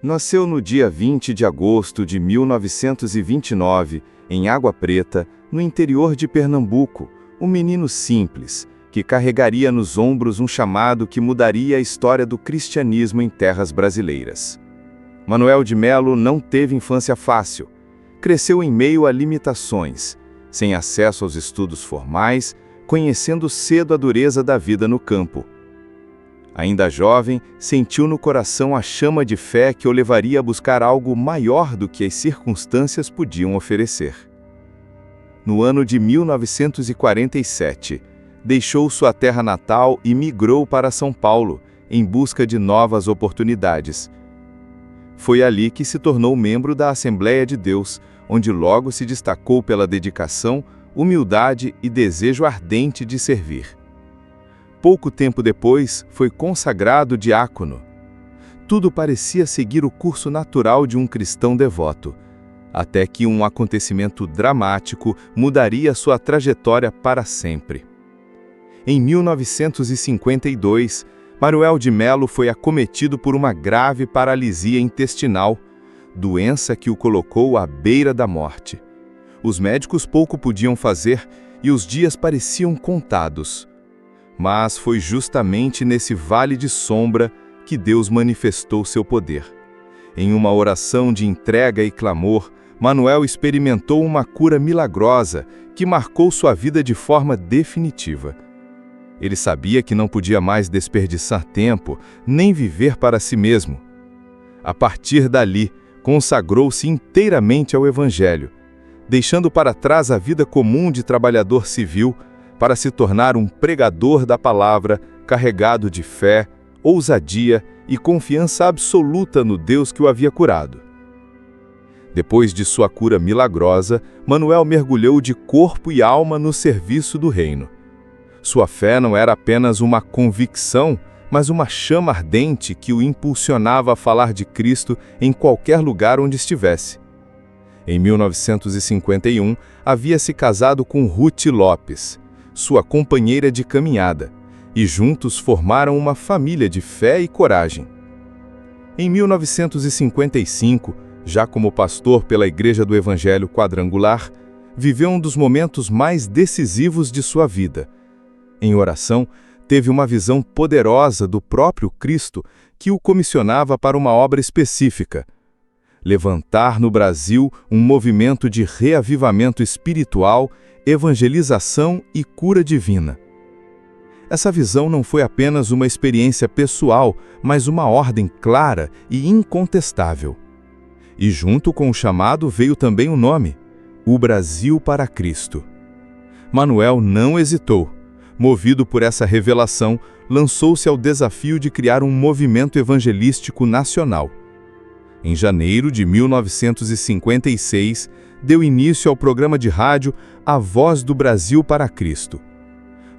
Nasceu no dia 20 de agosto de 1929, em Água Preta, no interior de Pernambuco, um menino simples, que carregaria nos ombros um chamado que mudaria a história do cristianismo em terras brasileiras. Manuel de Melo não teve infância fácil. Cresceu em meio a limitações, sem acesso aos estudos formais, conhecendo cedo a dureza da vida no campo. Ainda jovem, sentiu no coração a chama de fé que o levaria a buscar algo maior do que as circunstâncias podiam oferecer. No ano de 1947, deixou sua terra natal e migrou para São Paulo, em busca de novas oportunidades. Foi ali que se tornou membro da Assembleia de Deus, onde logo se destacou pela dedicação, humildade e desejo ardente de servir. Pouco tempo depois, foi consagrado diácono. Tudo parecia seguir o curso natural de um cristão devoto, até que um acontecimento dramático mudaria sua trajetória para sempre. Em 1952, Manuel de Melo foi acometido por uma grave paralisia intestinal, doença que o colocou à beira da morte. Os médicos pouco podiam fazer e os dias pareciam contados. Mas foi justamente nesse vale de sombra que Deus manifestou seu poder. Em uma oração de entrega e clamor, Manuel experimentou uma cura milagrosa que marcou sua vida de forma definitiva. Ele sabia que não podia mais desperdiçar tempo, nem viver para si mesmo. A partir dali, consagrou-se inteiramente ao Evangelho, deixando para trás a vida comum de trabalhador civil, para se tornar um pregador da palavra, carregado de fé, ousadia e confiança absoluta no Deus que o havia curado. Depois de sua cura milagrosa, Manuel mergulhou de corpo e alma no serviço do reino. Sua fé não era apenas uma convicção, mas uma chama ardente que o impulsionava a falar de Cristo em qualquer lugar onde estivesse. Em 1951, havia se casado com Ruth Lopes, sua companheira de caminhada, e juntos formaram uma família de fé e coragem. Em 1955, já como pastor pela Igreja do Evangelho Quadrangular, viveu um dos momentos mais decisivos de sua vida. Em oração, teve uma visão poderosa do próprio Cristo que o comissionava para uma obra específica: levantar no Brasil um movimento de reavivamento espiritual, evangelização e cura divina. Essa visão não foi apenas uma experiência pessoal, mas uma ordem clara e incontestável. E junto com o chamado veio também o nome: O Brasil para Cristo. Manuel não hesitou. Movido por essa revelação, lançou-se ao desafio de criar um movimento evangelístico nacional. Em janeiro de 1956, deu início ao programa de rádio A Voz do Brasil para Cristo.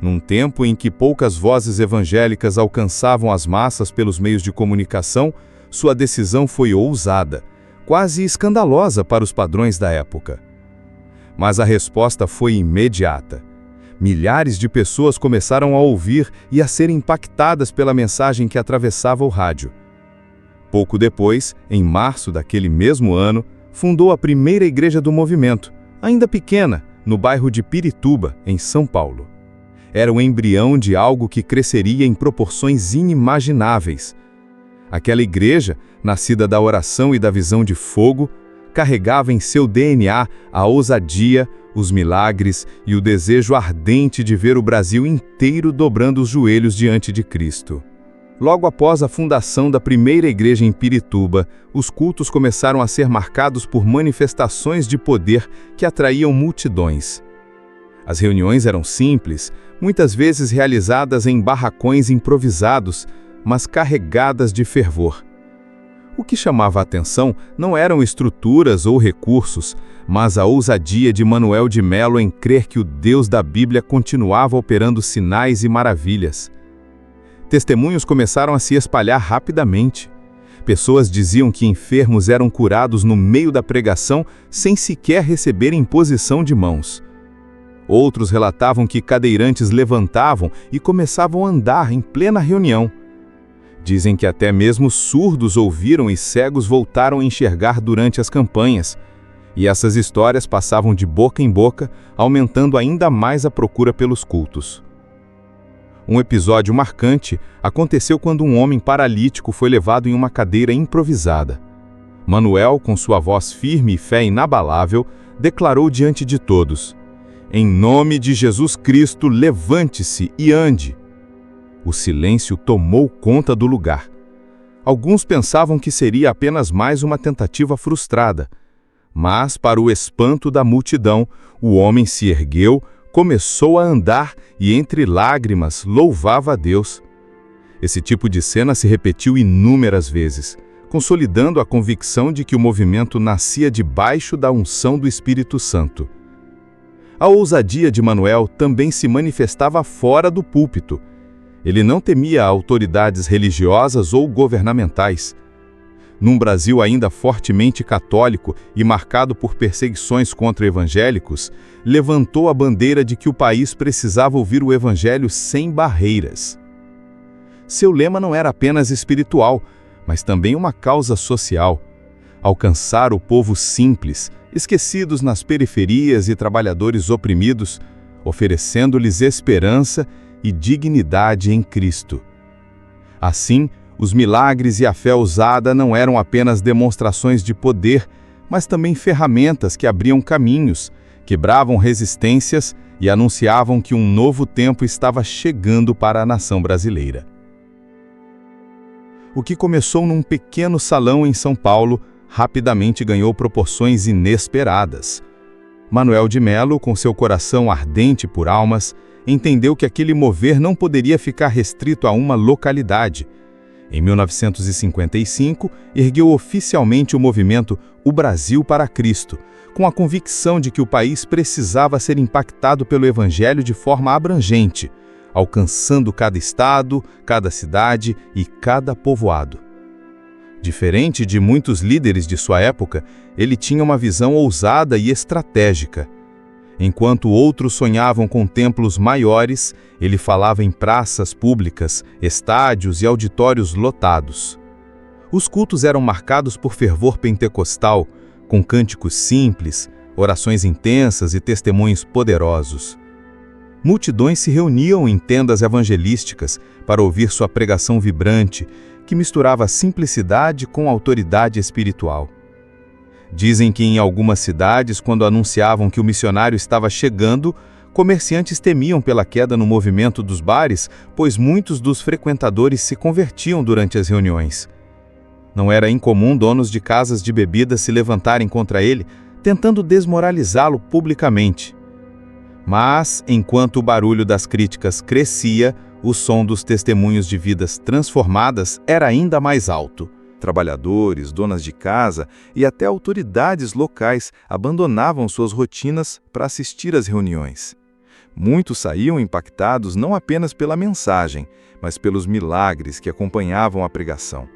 Num tempo em que poucas vozes evangélicas alcançavam as massas pelos meios de comunicação, sua decisão foi ousada, quase escandalosa para os padrões da época. Mas a resposta foi imediata. Milhares de pessoas começaram a ouvir e a ser impactadas pela mensagem que atravessava o rádio. Pouco depois, em março daquele mesmo ano, fundou a primeira igreja do movimento, ainda pequena, no bairro de Pirituba, em São Paulo. Era o embrião de algo que cresceria em proporções inimagináveis. Aquela igreja, nascida da oração e da visão de fogo, carregava em seu DNA a ousadia, os milagres e o desejo ardente de ver o Brasil inteiro dobrando os joelhos diante de Cristo. Logo após a fundação da primeira igreja em Pirituba, os cultos começaram a ser marcados por manifestações de poder que atraíam multidões. As reuniões eram simples, muitas vezes realizadas em barracões improvisados, mas carregadas de fervor. O que chamava a atenção não eram estruturas ou recursos, mas a ousadia de Manuel de Melo em crer que o Deus da Bíblia continuava operando sinais e maravilhas. Testemunhos começaram a se espalhar rapidamente. Pessoas diziam que enfermos eram curados no meio da pregação sem sequer receberem imposição de mãos. Outros relatavam que cadeirantes levantavam e começavam a andar em plena reunião. Dizem que até mesmo surdos ouviram e cegos voltaram a enxergar durante as campanhas. E essas histórias passavam de boca em boca, aumentando ainda mais a procura pelos cultos. Um episódio marcante aconteceu quando um homem paralítico foi levado em uma cadeira improvisada. Manuel, com sua voz firme e fé inabalável, declarou diante de todos: "Em nome de Jesus Cristo, levante-se e ande." O silêncio tomou conta do lugar. Alguns pensavam que seria apenas mais uma tentativa frustrada. Mas, para o espanto da multidão, o homem se ergueu, começou a andar e, entre lágrimas, louvava a Deus. Esse tipo de cena se repetiu inúmeras vezes, consolidando a convicção de que o movimento nascia debaixo da unção do Espírito Santo. A ousadia de Manuel também se manifestava fora do púlpito. Ele não temia autoridades religiosas ou governamentais. Num Brasil ainda fortemente católico e marcado por perseguições contra evangélicos, levantou a bandeira de que o país precisava ouvir o evangelho sem barreiras. Seu lema não era apenas espiritual, mas também uma causa social: alcançar o povo simples, esquecidos nas periferias e trabalhadores oprimidos, oferecendo-lhes esperança e dignidade em Cristo. Assim, os milagres e a fé usada não eram apenas demonstrações de poder, mas também ferramentas que abriam caminhos, quebravam resistências e anunciavam que um novo tempo estava chegando para a nação brasileira. O que começou num pequeno salão em São Paulo, rapidamente ganhou proporções inesperadas. Manuel de Melo, com seu coração ardente por almas, entendeu que aquele mover não poderia ficar restrito a uma localidade. Em 1955, ergueu oficialmente o movimento O Brasil para Cristo, com a convicção de que o país precisava ser impactado pelo Evangelho de forma abrangente, alcançando cada estado, cada cidade e cada povoado. Diferente de muitos líderes de sua época, ele tinha uma visão ousada e estratégica. Enquanto outros sonhavam com templos maiores, ele falava em praças públicas, estádios e auditórios lotados. Os cultos eram marcados por fervor pentecostal, com cânticos simples, orações intensas e testemunhos poderosos. Multidões se reuniam em tendas evangelísticas para ouvir sua pregação vibrante, que misturava simplicidade com autoridade espiritual. Dizem que em algumas cidades, quando anunciavam que o missionário estava chegando, comerciantes temiam pela queda no movimento dos bares, pois muitos dos frequentadores se convertiam durante as reuniões. Não era incomum donos de casas de bebidas se levantarem contra ele, tentando desmoralizá-lo publicamente. Mas, enquanto o barulho das críticas crescia, o som dos testemunhos de vidas transformadas era ainda mais alto. Trabalhadores, donas de casa e até autoridades locais abandonavam suas rotinas para assistir às reuniões. Muitos saíam impactados não apenas pela mensagem, mas pelos milagres que acompanhavam a pregação.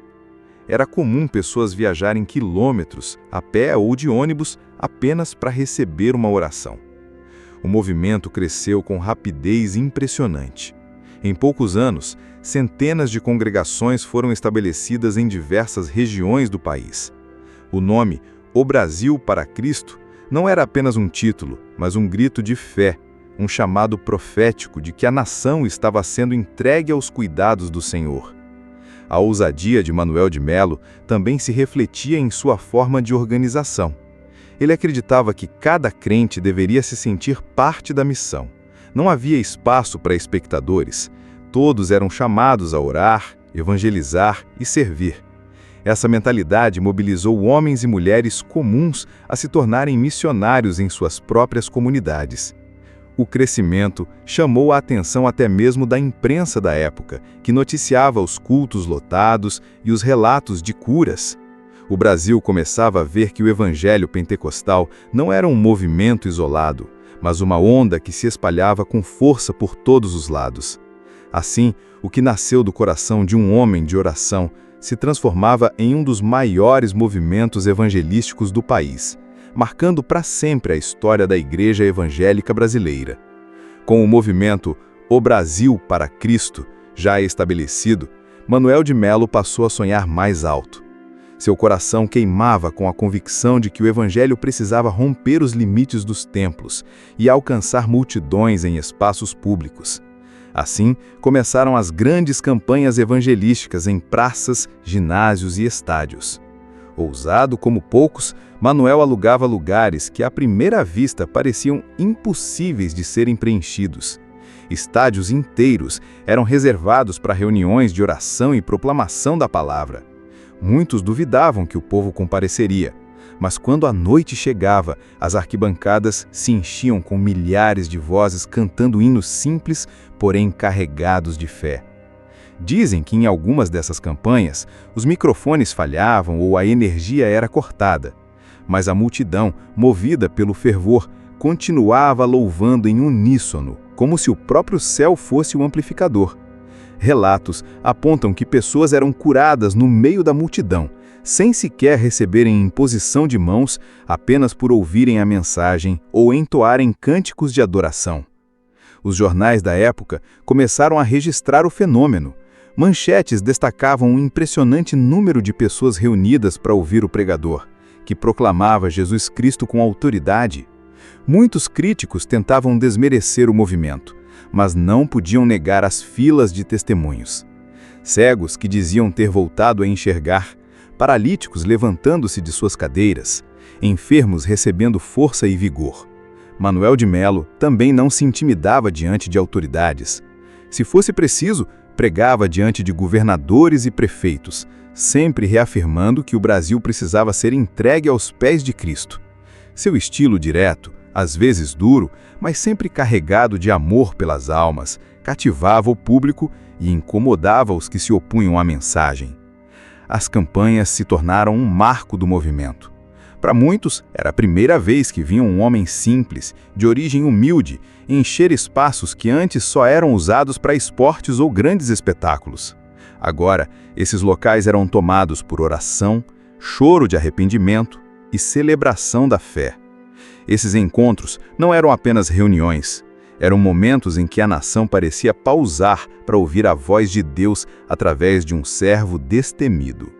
Era comum pessoas viajarem quilômetros, a pé ou de ônibus, apenas para receber uma oração. O movimento cresceu com rapidez impressionante. Em poucos anos, centenas de congregações foram estabelecidas em diversas regiões do país. O nome O Brasil para Cristo não era apenas um título, mas um grito de fé, um chamado profético de que a nação estava sendo entregue aos cuidados do Senhor. A ousadia de Manuel de Melo também se refletia em sua forma de organização. Ele acreditava que cada crente deveria se sentir parte da missão. Não havia espaço para espectadores. Todos eram chamados a orar, evangelizar e servir. Essa mentalidade mobilizou homens e mulheres comuns a se tornarem missionários em suas próprias comunidades. O crescimento chamou a atenção até mesmo da imprensa da época, que noticiava os cultos lotados e os relatos de curas. O Brasil começava a ver que o evangelho pentecostal não era um movimento isolado, mas uma onda que se espalhava com força por todos os lados. Assim, o que nasceu do coração de um homem de oração se transformava em um dos maiores movimentos evangelísticos do país, marcando para sempre a história da Igreja Evangélica Brasileira. Com o movimento O Brasil para Cristo já estabelecido, Manuel de Melo passou a sonhar mais alto. Seu coração queimava com a convicção de que o Evangelho precisava romper os limites dos templos e alcançar multidões em espaços públicos. Assim, começaram as grandes campanhas evangelísticas em praças, ginásios e estádios. Ousado como poucos, Manuel alugava lugares que à primeira vista pareciam impossíveis de serem preenchidos. Estádios inteiros eram reservados para reuniões de oração e proclamação da palavra. Muitos duvidavam que o povo compareceria, mas quando a noite chegava, as arquibancadas se enchiam com milhares de vozes cantando hinos simples, porém carregados de fé. Dizem que em algumas dessas campanhas, os microfones falhavam ou a energia era cortada, mas a multidão, movida pelo fervor, continuava louvando em uníssono, como se o próprio céu fosse o amplificador. Relatos apontam que pessoas eram curadas no meio da multidão, sem sequer receberem imposição de mãos, apenas por ouvirem a mensagem ou entoarem cânticos de adoração. Os jornais da época começaram a registrar o fenômeno. Manchetes destacavam um impressionante número de pessoas reunidas para ouvir o pregador, que proclamava Jesus Cristo com autoridade. Muitos críticos tentavam desmerecer o movimento, mas não podiam negar as filas de testemunhos. Cegos que diziam ter voltado a enxergar, paralíticos levantando-se de suas cadeiras, enfermos recebendo força e vigor. Manuel de Melo também não se intimidava diante de autoridades. Se fosse preciso, pregava diante de governadores e prefeitos, sempre reafirmando que o Brasil precisava ser entregue aos pés de Cristo. Seu estilo direto, às vezes duro, mas sempre carregado de amor pelas almas, cativava o público e incomodava os que se opunham à mensagem. As campanhas se tornaram um marco do movimento. Para muitos, era a primeira vez que viam um homem simples, de origem humilde, encher espaços que antes só eram usados para esportes ou grandes espetáculos. Agora, esses locais eram tomados por oração, choro de arrependimento e celebração da fé. Esses encontros não eram apenas reuniões, eram momentos em que a nação parecia pausar para ouvir a voz de Deus através de um servo destemido.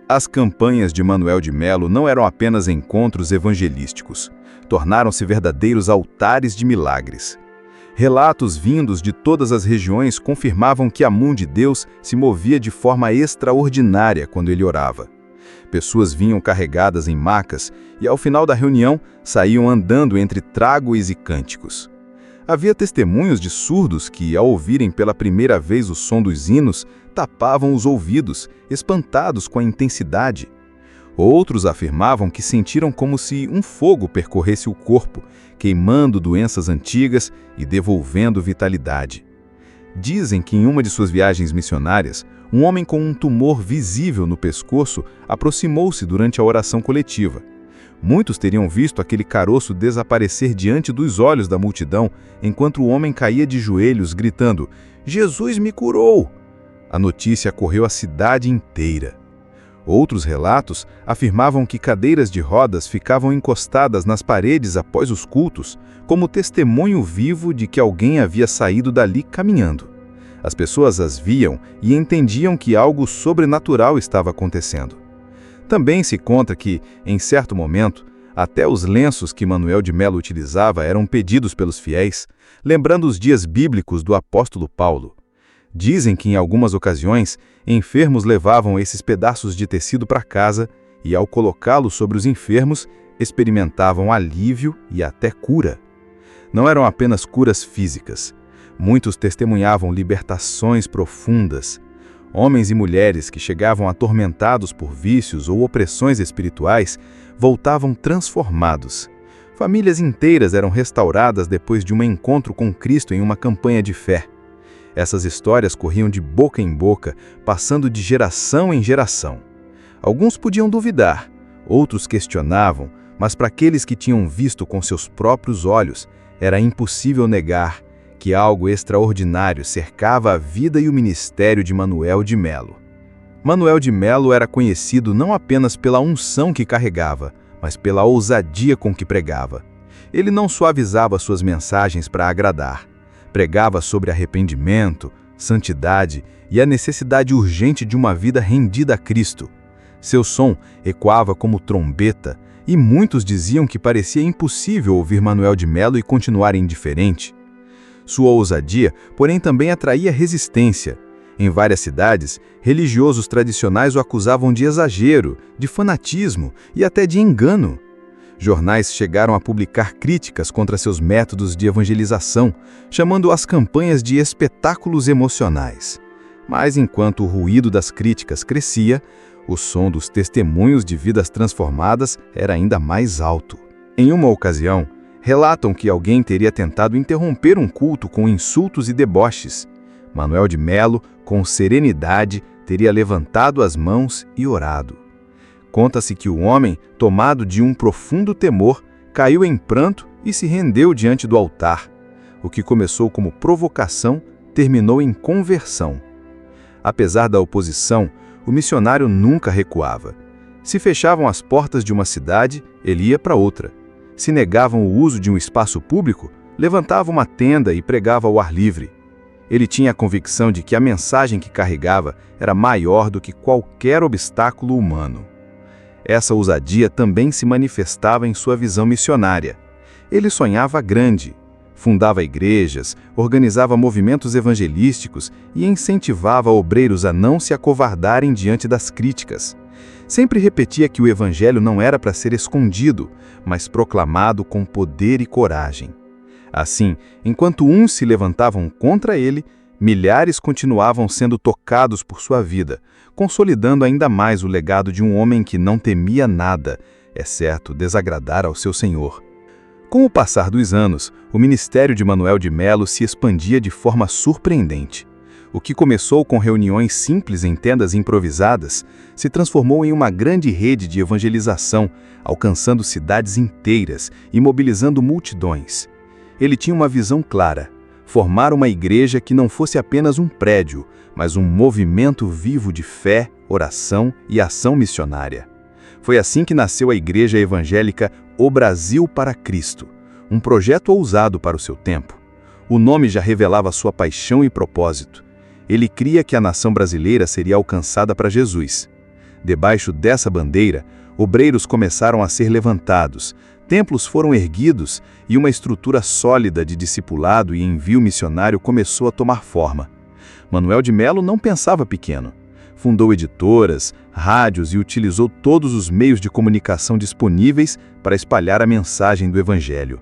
As campanhas de Manuel de Melo não eram apenas encontros evangelísticos, tornaram-se verdadeiros altares de milagres. Relatos vindos de todas as regiões confirmavam que a mão de Deus se movia de forma extraordinária quando ele orava. Pessoas vinham carregadas em macas e, ao final da reunião, saíam andando entre trágoes e cânticos. Havia testemunhos de surdos que, ao ouvirem pela primeira vez o som dos hinos, tapavam os ouvidos, espantados com a intensidade. Outros afirmavam que sentiram como se um fogo percorresse o corpo, queimando doenças antigas e devolvendo vitalidade. Dizem que em uma de suas viagens missionárias, um homem com um tumor visível no pescoço aproximou-se durante a oração coletiva. Muitos teriam visto aquele caroço desaparecer diante dos olhos da multidão, enquanto o homem caía de joelhos, gritando: "Jesus me curou!" A notícia correu a cidade inteira. Outros relatos afirmavam que cadeiras de rodas ficavam encostadas nas paredes após os cultos, como testemunho vivo de que alguém havia saído dali caminhando. As pessoas as viam e entendiam que algo sobrenatural estava acontecendo. Também se conta que, em certo momento, até os lenços que Manuel de Melo utilizava eram pedidos pelos fiéis, lembrando os dias bíblicos do apóstolo Paulo. Dizem que, em algumas ocasiões, enfermos levavam esses pedaços de tecido para casa e, ao colocá-los sobre os enfermos, experimentavam alívio e até cura. Não eram apenas curas físicas. Muitos testemunhavam libertações profundas. Homens e mulheres que chegavam atormentados por vícios ou opressões espirituais voltavam transformados. Famílias inteiras eram restauradas depois de um encontro com Cristo em uma campanha de fé. Essas histórias corriam de boca em boca, passando de geração em geração. Alguns podiam duvidar, outros questionavam, mas para aqueles que tinham visto com seus próprios olhos, era impossível negar que algo extraordinário cercava a vida e o ministério de Manuel de Melo. Manuel de Melo era conhecido não apenas pela unção que carregava, mas pela ousadia com que pregava. Ele não suavizava suas mensagens para agradar. Pregava sobre arrependimento, santidade e a necessidade urgente de uma vida rendida a Cristo. Seu som ecoava como trombeta, e muitos diziam que parecia impossível ouvir Manuel de Melo e continuar indiferente. Sua ousadia, porém, também atraía resistência. Em várias cidades, religiosos tradicionais o acusavam de exagero, de fanatismo e até de engano. Jornais chegaram a publicar críticas contra seus métodos de evangelização, chamando as campanhas de espetáculos emocionais. Mas enquanto o ruído das críticas crescia, o som dos testemunhos de vidas transformadas era ainda mais alto. Em uma ocasião, relatam que alguém teria tentado interromper um culto com insultos e deboches. Manuel de Melo, com serenidade, teria levantado as mãos e orado. Conta-se que o homem, tomado de um profundo temor, caiu em pranto e se rendeu diante do altar. O que começou como provocação terminou em conversão. Apesar da oposição, o missionário nunca recuava. Se fechavam as portas de uma cidade, ele ia para outra. Se negavam o uso de um espaço público, levantava uma tenda e pregava ao ar livre. Ele tinha a convicção de que a mensagem que carregava era maior do que qualquer obstáculo humano. Essa ousadia também se manifestava em sua visão missionária. Ele sonhava grande. Fundava igrejas, organizava movimentos evangelísticos e incentivava obreiros a não se acovardarem diante das críticas. Sempre repetia que o evangelho não era para ser escondido, mas proclamado com poder e coragem. Assim, enquanto uns se levantavam contra ele, milhares continuavam sendo tocados por sua vida, consolidando ainda mais o legado de um homem que não temia nada, exceto desagradar ao seu Senhor. Com o passar dos anos, o ministério de Manuel de Melo se expandia de forma surpreendente. O que começou com reuniões simples em tendas improvisadas se transformou em uma grande rede de evangelização, alcançando cidades inteiras e mobilizando multidões. Ele tinha uma visão clara: formar uma igreja que não fosse apenas um prédio, mas um movimento vivo de fé, oração e ação missionária. Foi assim que nasceu a Igreja Evangélica O Brasil para Cristo, um projeto ousado para o seu tempo. O nome já revelava sua paixão e propósito. Ele cria que a nação brasileira seria alcançada para Jesus. Debaixo dessa bandeira, obreiros começaram a ser levantados, templos foram erguidos e uma estrutura sólida de discipulado e envio missionário começou a tomar forma. Manuel de Melo não pensava pequeno. Fundou editoras, rádios e utilizou todos os meios de comunicação disponíveis para espalhar a mensagem do Evangelho.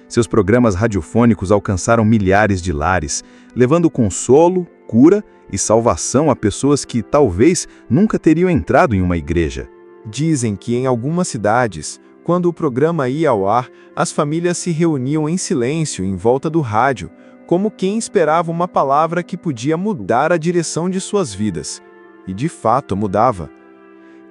Seus programas radiofônicos alcançaram milhares de lares, levando consolo, cura e salvação a pessoas que, talvez, nunca teriam entrado em uma igreja. Dizem que em algumas cidades, quando o programa ia ao ar, as famílias se reuniam em silêncio em volta do rádio, como quem esperava uma palavra que podia mudar a direção de suas vidas. E de fato mudava.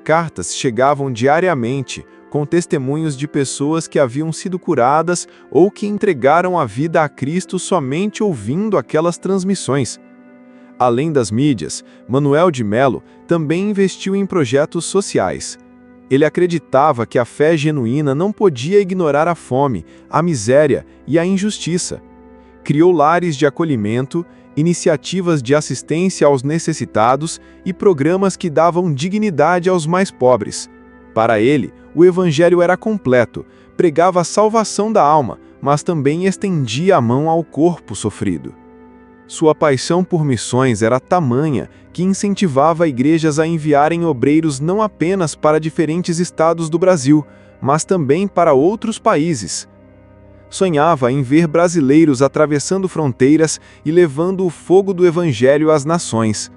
Cartas chegavam diariamente, com testemunhos de pessoas que haviam sido curadas ou que entregaram a vida a Cristo somente ouvindo aquelas transmissões. Além das mídias, Manuel de Melo também investiu em projetos sociais. Ele acreditava que a fé genuína não podia ignorar a fome, a miséria e a injustiça. Criou lares de acolhimento, iniciativas de assistência aos necessitados e programas que davam dignidade aos mais pobres. Para ele, o evangelho era completo, pregava a salvação da alma, mas também estendia a mão ao corpo sofrido. Sua paixão por missões era tamanha que incentivava igrejas a enviarem obreiros não apenas para diferentes estados do Brasil, mas também para outros países. Sonhava em ver brasileiros atravessando fronteiras e levando o fogo do Evangelho às nações.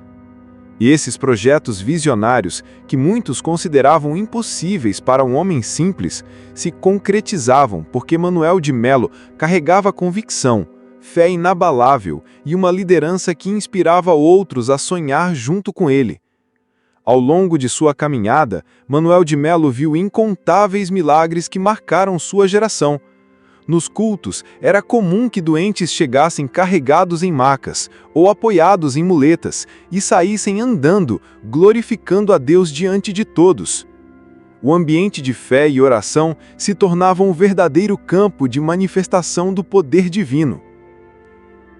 E esses projetos visionários, que muitos consideravam impossíveis para um homem simples, se concretizavam porque Manuel de Melo carregava convicção, fé inabalável e uma liderança que inspirava outros a sonhar junto com ele. Ao longo de sua caminhada, Manuel de Melo viu incontáveis milagres que marcaram sua geração. Nos cultos, era comum que doentes chegassem carregados em macas ou apoiados em muletas e saíssem andando, glorificando a Deus diante de todos. O ambiente de fé e oração se tornava um verdadeiro campo de manifestação do poder divino.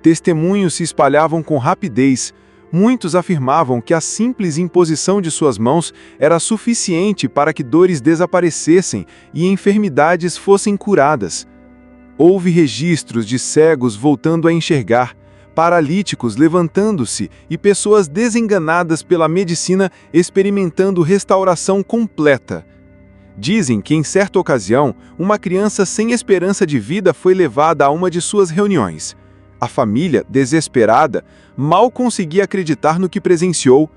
Testemunhos se espalhavam com rapidez. Muitos afirmavam que a simples imposição de suas mãos era suficiente para que dores desaparecessem e enfermidades fossem curadas. Houve registros de cegos voltando a enxergar, paralíticos levantando-se e pessoas desenganadas pela medicina experimentando restauração completa. Dizem que, em certa ocasião, uma criança sem esperança de vida foi levada a uma de suas reuniões. A família, desesperada, mal conseguia acreditar no que presenciou.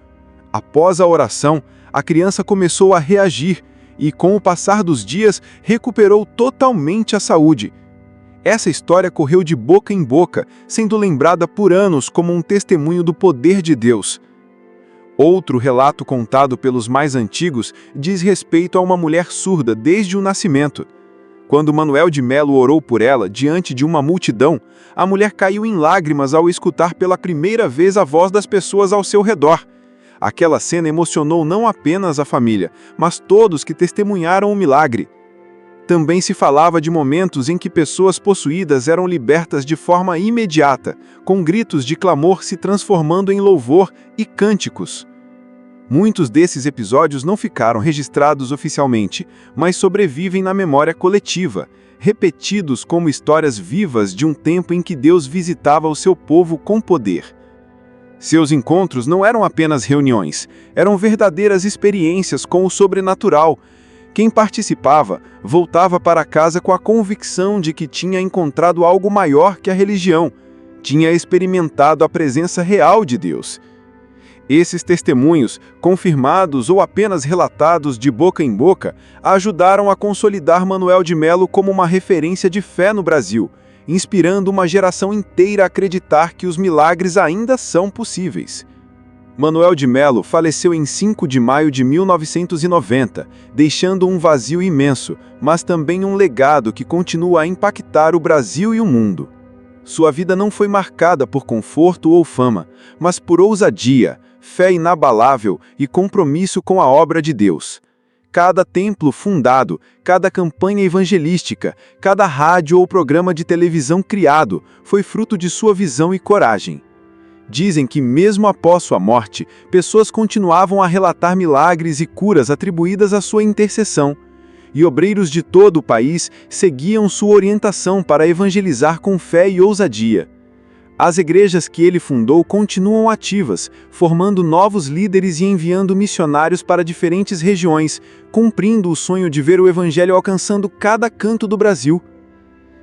Após a oração, a criança começou a reagir e, com o passar dos dias, recuperou totalmente a saúde. Essa história correu de boca em boca, sendo lembrada por anos como um testemunho do poder de Deus. Outro relato contado pelos mais antigos diz respeito a uma mulher surda desde o nascimento. Quando Manuel de Melo orou por ela diante de uma multidão, a mulher caiu em lágrimas ao escutar pela primeira vez a voz das pessoas ao seu redor. Aquela cena emocionou não apenas a família, mas todos que testemunharam o milagre. Também se falava de momentos em que pessoas possuídas eram libertas de forma imediata, com gritos de clamor se transformando em louvor e cânticos. Muitos desses episódios não ficaram registrados oficialmente, mas sobrevivem na memória coletiva, repetidos como histórias vivas de um tempo em que Deus visitava o seu povo com poder. Seus encontros não eram apenas reuniões, eram verdadeiras experiências com o sobrenatural. Quem participava voltava para casa com a convicção de que tinha encontrado algo maior que a religião, tinha experimentado a presença real de Deus. Esses testemunhos, confirmados ou apenas relatados de boca em boca, ajudaram a consolidar Manuel de Melo como uma referência de fé no Brasil, inspirando uma geração inteira a acreditar que os milagres ainda são possíveis. Manuel de Melo faleceu em 5 de maio de 1990, deixando um vazio imenso, mas também um legado que continua a impactar o Brasil e o mundo. Sua vida não foi marcada por conforto ou fama, mas por ousadia, fé inabalável e compromisso com a obra de Deus. Cada templo fundado, cada campanha evangelística, cada rádio ou programa de televisão criado foi fruto de sua visão e coragem. Dizem que, mesmo após sua morte, pessoas continuavam a relatar milagres e curas atribuídas à sua intercessão, e obreiros de todo o país seguiam sua orientação para evangelizar com fé e ousadia. As igrejas que ele fundou continuam ativas, formando novos líderes e enviando missionários para diferentes regiões, cumprindo o sonho de ver o evangelho alcançando cada canto do Brasil.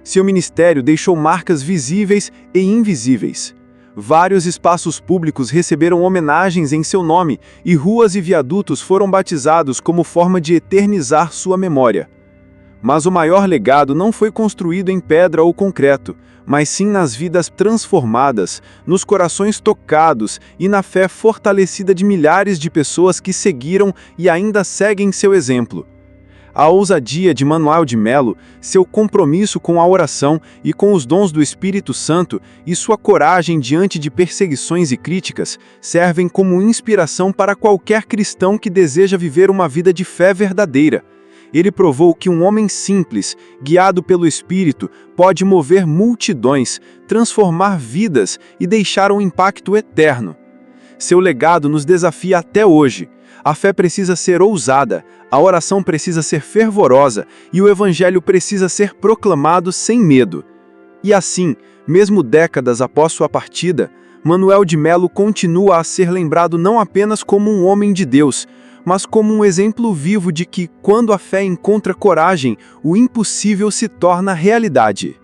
Seu ministério deixou marcas visíveis e invisíveis. Vários espaços públicos receberam homenagens em seu nome e ruas e viadutos foram batizados como forma de eternizar sua memória. Mas o maior legado não foi construído em pedra ou concreto, mas sim nas vidas transformadas, nos corações tocados e na fé fortalecida de milhares de pessoas que seguiram e ainda seguem seu exemplo. A ousadia de Manuel de Melo, seu compromisso com a oração e com os dons do Espírito Santo e sua coragem diante de perseguições e críticas servem como inspiração para qualquer cristão que deseja viver uma vida de fé verdadeira. Ele provou que um homem simples, guiado pelo Espírito, pode mover multidões, transformar vidas e deixar um impacto eterno. Seu legado nos desafia até hoje. A fé precisa ser ousada, a oração precisa ser fervorosa e o Evangelho precisa ser proclamado sem medo. E assim, mesmo décadas após sua partida, Manuel de Melo continua a ser lembrado não apenas como um homem de Deus, mas como um exemplo vivo de que, quando a fé encontra coragem, o impossível se torna realidade.